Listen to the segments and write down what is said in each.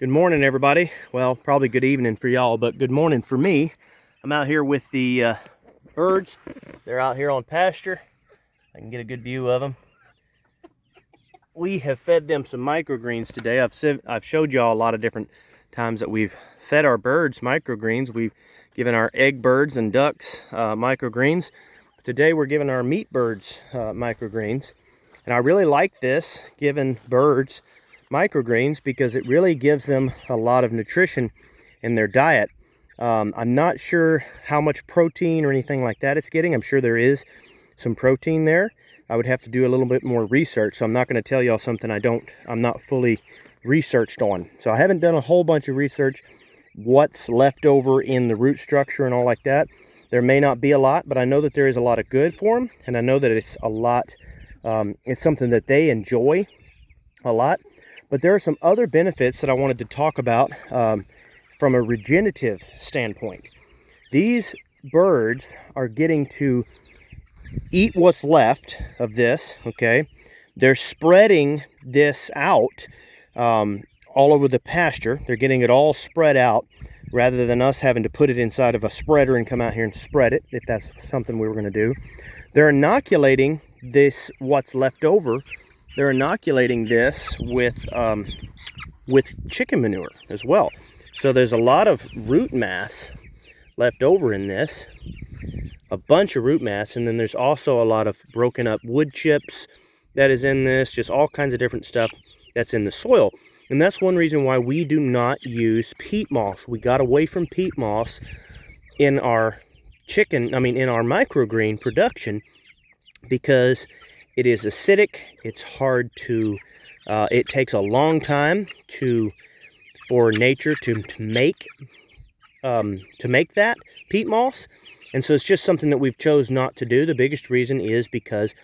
Good morning, everybody. Well, probably good evening for y'all, but good morning for me. I'm out here with the birds. They're out here on pasture. I can get a good view of them. We have fed them some microgreens today. I've showed y'all a lot of different times that we've fed our birds microgreens. We've given our egg birds and ducks microgreens. Today we're giving our meat birds microgreens. And I really like this, giving birds microgreens, because it really gives them a lot of nutrition in their diet. I'm not sure how much protein or anything like that it's getting. I'm sure there is some protein there. I would have to do a little bit more research, so I'm not going to tell y'all something I'm not fully researched on. So I haven't done a whole bunch of research what's left over in the root structure and all like that. There may not be a lot, but I know that there is a lot of good for them, and I know that it's a lot. It's something that they enjoy a lot. But there are some other benefits that I wanted to talk about from a regenerative standpoint. These birds are getting to eat what's left of this, okay? They're spreading this out all over the pasture. They're getting it all spread out rather than us having to put it inside of a spreader and come out here and spread it, if that's something we were going to do. They're inoculating this, what's left over. They're inoculating this with chicken manure as well. So there's a lot of root mass left over in this, a bunch of root mass, and then there's also a lot of broken up wood chips that is in this, just all kinds of different stuff that's in the soil. And that's one reason why we do not use peat moss. We got away from peat moss in our in our microgreen production, because it is acidic. It's hard to, it takes a long time for nature to make that peat moss. And so it's just something that we've chose not to do. The biggest reason is because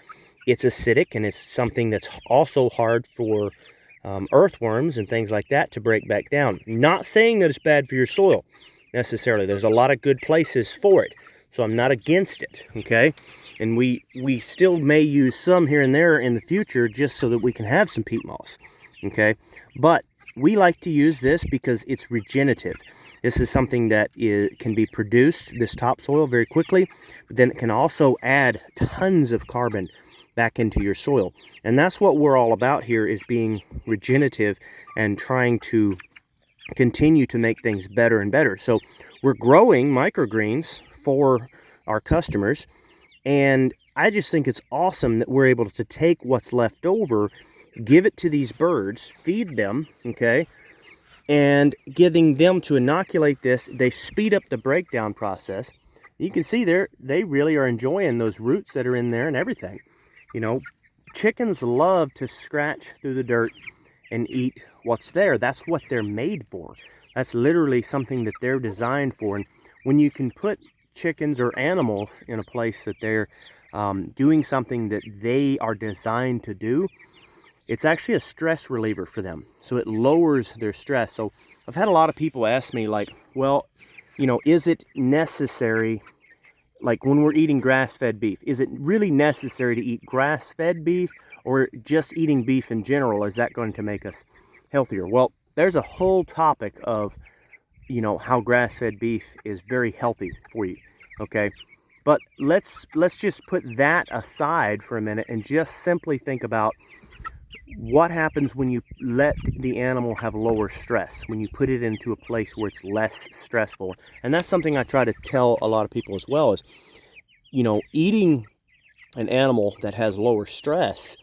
it's acidic, and it's something that's also hard for earthworms and things like that to break back down. Not saying that it's bad for your soil necessarily. There's a lot of good places for it. So I'm not against it, okay? And we still may use some here and there in the future just so that we can have some peat moss, okay? But we like to use this because it's regenerative. This is something that can be produced, this topsoil, very quickly, but then it can also add tons of carbon back into your soil. And that's what we're all about here, is being regenerative and trying to continue to make things better and better. So we're growing microgreens for our customers, and I just think it's awesome that we're able to take what's left over, give it to these birds, feed them, okay, and getting them to inoculate this. They speed up the breakdown process. You can see they really are enjoying those roots that are in there and everything. You know, chickens love to scratch through the dirt and eat what's there. That's what they're made for. That's literally something that they're designed for. And when you can put chickens or animals in a place that they're doing something that they are designed to do, it's actually a stress reliever for them. So it lowers their stress. So I've had a lot of people ask me, like, well, you know, is it necessary, like when we're eating grass-fed beef, is it really necessary to eat grass-fed beef, or just eating beef in general, is that going to make us healthier? Well, there's a whole topic of, you know, how grass-fed beef is very healthy for you, okay? But let's just put that aside for a minute and just simply think about what happens when you let the animal have lower stress, when you put it into a place where it's less stressful. And that's something I try to tell a lot of people as well, is, you know, eating an animal that has lower stress,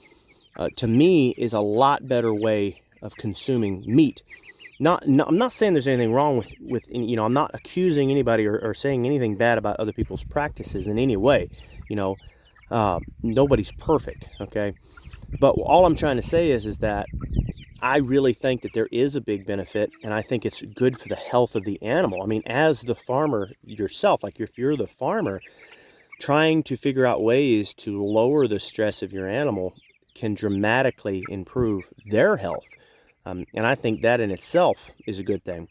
to me, is a lot better way of consuming meat. I'm not saying there's anything wrong with you know, I'm not accusing anybody or saying anything bad about other people's practices in any way. You know, nobody's perfect, okay? But all I'm trying to say is that I really think that there is a big benefit, and I think it's good for the health of the animal. I mean, as the farmer yourself, like if you're the farmer, trying to figure out ways to lower the stress of your animal can dramatically improve their health. And I think that in itself is a good thing.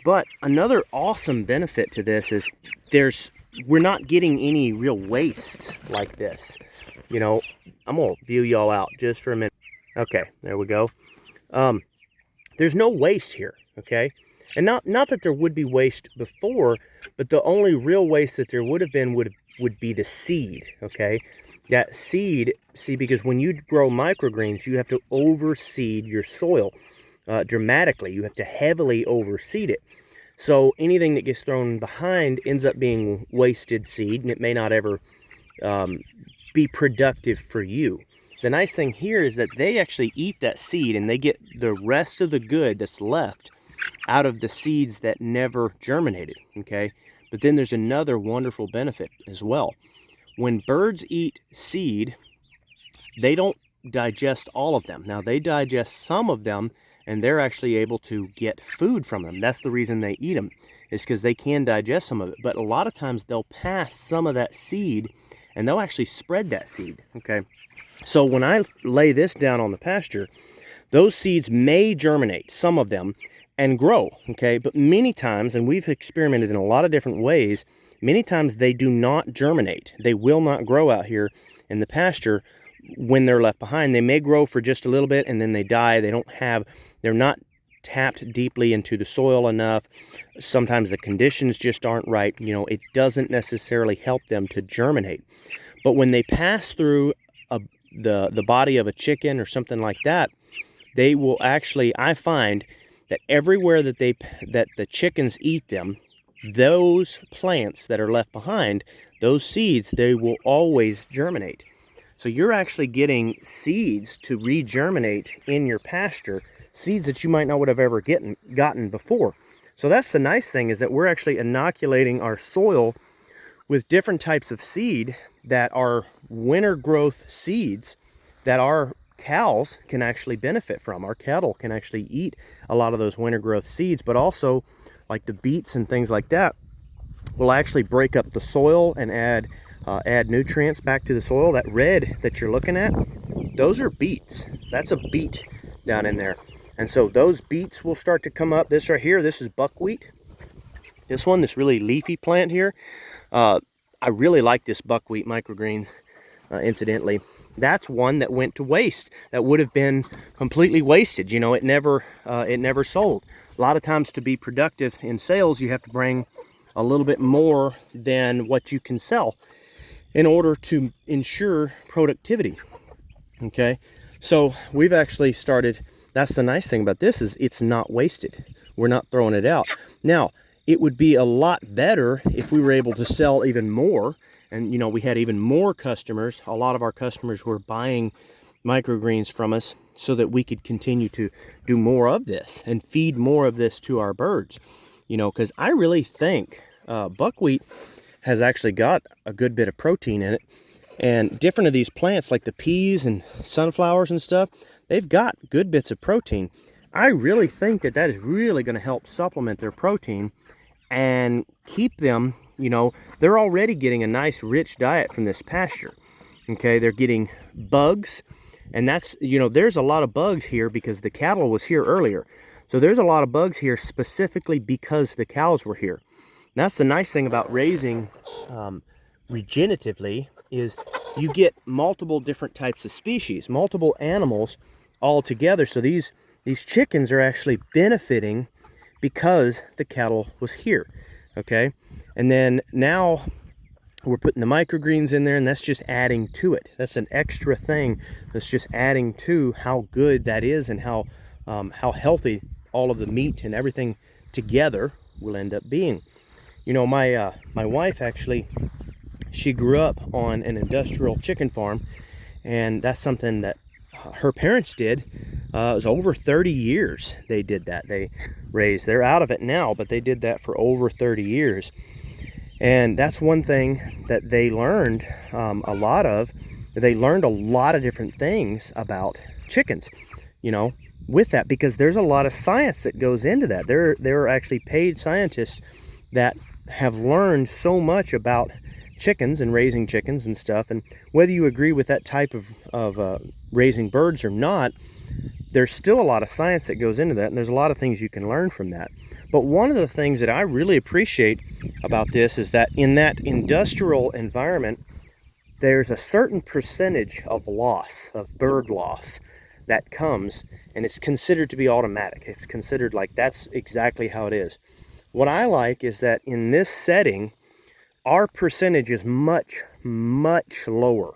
But another awesome benefit to this is we're not getting any real waste like this. You know, I'm going to view y'all out just for a minute. Okay, there we go. There's no waste here, okay? And not that there would be waste before, but the only real waste that there would have been would be the seed, okay? That seed, see, because when you grow microgreens, you have to overseed your soil dramatically. You have to heavily overseed it. So anything that gets thrown behind ends up being wasted seed, and it may not ever be productive for you. The nice thing here is that they actually eat that seed, and they get the rest of the good that's left out of the seeds that never germinated, okay? But then there's another wonderful benefit as well. When birds eat seed, they don't digest all of them. Now, they digest some of them, and they're actually able to get food from them. That's the reason they eat them, is because they can digest some of it. But a lot of times they'll pass some of that seed, and they'll actually spread that seed, okay? So when I lay this down on the pasture, those seeds may germinate, some of them, and grow, okay? But many times, and we've experimented in a lot of different ways, many times they do not germinate. They will not grow out here in the pasture when they're left behind. They may grow for just a little bit and then they die. They're not tapped deeply into the soil enough. Sometimes the conditions just aren't right. You know, it doesn't necessarily help them to germinate. But when they pass through the body of a chicken or something like that, they will actually, I find that everywhere that the chickens eat them, those plants that are left behind, those seeds, they will always germinate. So you're actually getting seeds to regerminate in your pasture, seeds that you might not would have ever gotten before. So that's the nice thing, is that we're actually inoculating our soil with different types of seed that are winter growth seeds that our cows can actually benefit from. Our cattle can actually eat a lot of those winter growth seeds, but also like the beets and things like that will actually break up the soil and add nutrients back to the soil. That red that you're looking at, those are beets. That's a beet down in there. And so those beets will start to come up. This right here, this is buckwheat. This really leafy plant here. I really like this buckwheat microgreen, incidentally. That's one that went to waste, that would have been completely wasted. You know, it never sold. A lot of times to be productive in sales, you have to bring a little bit more than what you can sell in order to ensure productivity, okay? So we've actually started, that's the nice thing about this, is it's not wasted. We're not throwing it out. Now, it would be a lot better if we were able to sell even more, and you know, we had even more customers. A lot of our customers were buying microgreens from us so that we could continue to do more of this and feed more of this to our birds. You know, because I really think buckwheat has actually got a good bit of protein in it. And different of these plants, like the peas and sunflowers and stuff, they've got good bits of protein. I really think that that is really going to help supplement their protein and keep them, you know, they're already getting a nice rich diet from this pasture. Okay, they're getting bugs, and that's, you know, there's a lot of bugs here because the cattle was here earlier. So there's a lot of bugs here specifically because the cows were here. And that's the nice thing about raising regeneratively, is you get multiple different types of species, multiple animals all together. So these chickens are actually benefiting because the cattle was here, okay? And then now we're putting the microgreens in there, and that's just adding to it. That's an extra thing that's just adding to how good that is, and how healthy all of the meat and everything together will end up being. You know, my wife actually, she grew up on an industrial chicken farm, and that's something that her parents did. It was over 30 years they did that. They raised, they're out of it now, but they did that for over 30 years. And that's one thing that they learned a lot of. They learned a lot of different things about chickens, you know, with that, because there's a lot of science that goes into that. There are actually paid scientists that have learned so much about chickens and raising chickens and stuff. And whether you agree with that type of raising birds or not, there's still a lot of science that goes into that, and there's a lot of things you can learn from that. But one of the things that I really appreciate about this is that in that industrial environment, there's a certain percentage of loss, of bird loss, that comes, and it's considered to be automatic. It's considered like that's exactly how it is. What I like is that in this setting, our percentage is much, much lower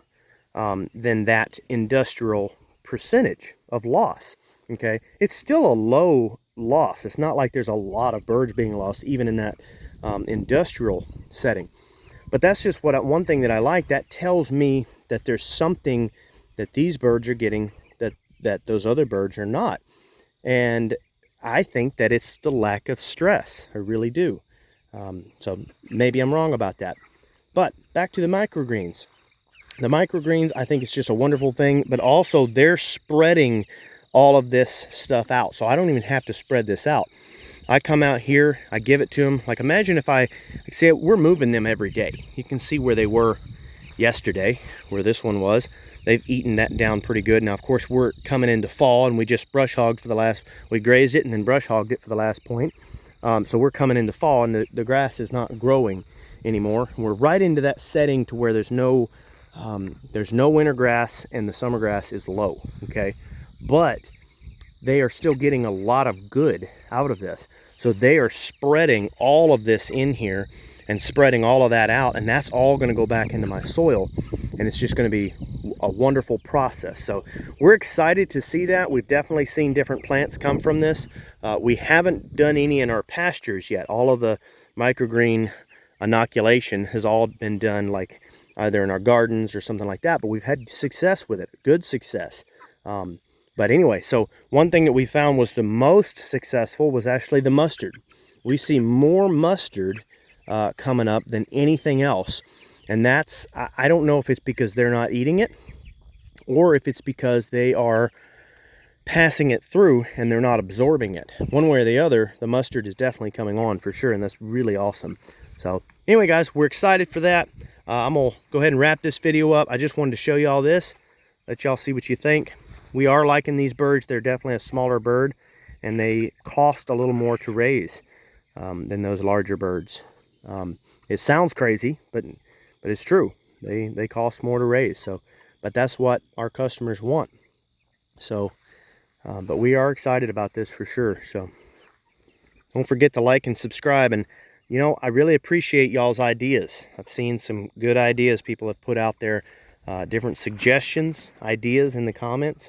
than that industrial percentage of loss. Okay, it's still a low loss. It's not like there's a lot of birds being lost even in that industrial setting. But that's just one thing that I like. That tells me that there's something that these birds are getting that those other birds are not. And I think that it's the lack of stress. I really do. So maybe I'm wrong about that. But back to the microgreens. The microgreens, I think it's just a wonderful thing, but also they're spreading all of this stuff out. So I don't even have to spread this out. I come out here, I give it to them. Like imagine if like say we're moving them every day. You can see where they were yesterday, where this one was. They've eaten that down pretty good. Now, of course, we're coming into fall and we just brush hogged for the last, we grazed it and then brush hogged it for the last point. So we're coming into fall and the grass is not growing anymore. We're right into that setting to where there's no winter grass and the summer grass is low, okay? But they are still getting a lot of good out of this. So they are spreading all of this in here and spreading all of that out, and that's all going to go back into my soil, and it's just going to be a wonderful process. So we're excited to see that. We've definitely seen different plants come from this. We haven't done any in our pastures yet. All of the microgreen inoculation has all been done like either in our gardens or something like that, but we've had success with it, good success. But anyway, so one thing that we found was the most successful was actually the mustard. We see more mustard coming up than anything else. And that's, I don't know if it's because they're not eating it or if it's because they are passing it through and they're not absorbing it. One way or the other, the mustard is definitely coming on for sure, and that's really awesome. So anyway, guys, we're excited for that. I'm gonna go ahead and wrap this video up. I just wanted to show you all this, let y'all see what you think. We are liking these birds. They're definitely a smaller bird, and they cost a little more to raise than those larger birds. It sounds crazy, but it's true. They cost more to raise. So, but that's what our customers want. So, but we are excited about this for sure. So, don't forget to like and subscribe. And you know, I really appreciate y'all's ideas. I've seen some good ideas people have put out there, different suggestions, ideas in the comments.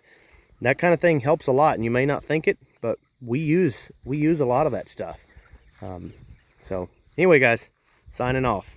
That kind of thing helps a lot, and you may not think it, but we use a lot of that stuff. So anyway, guys, signing off.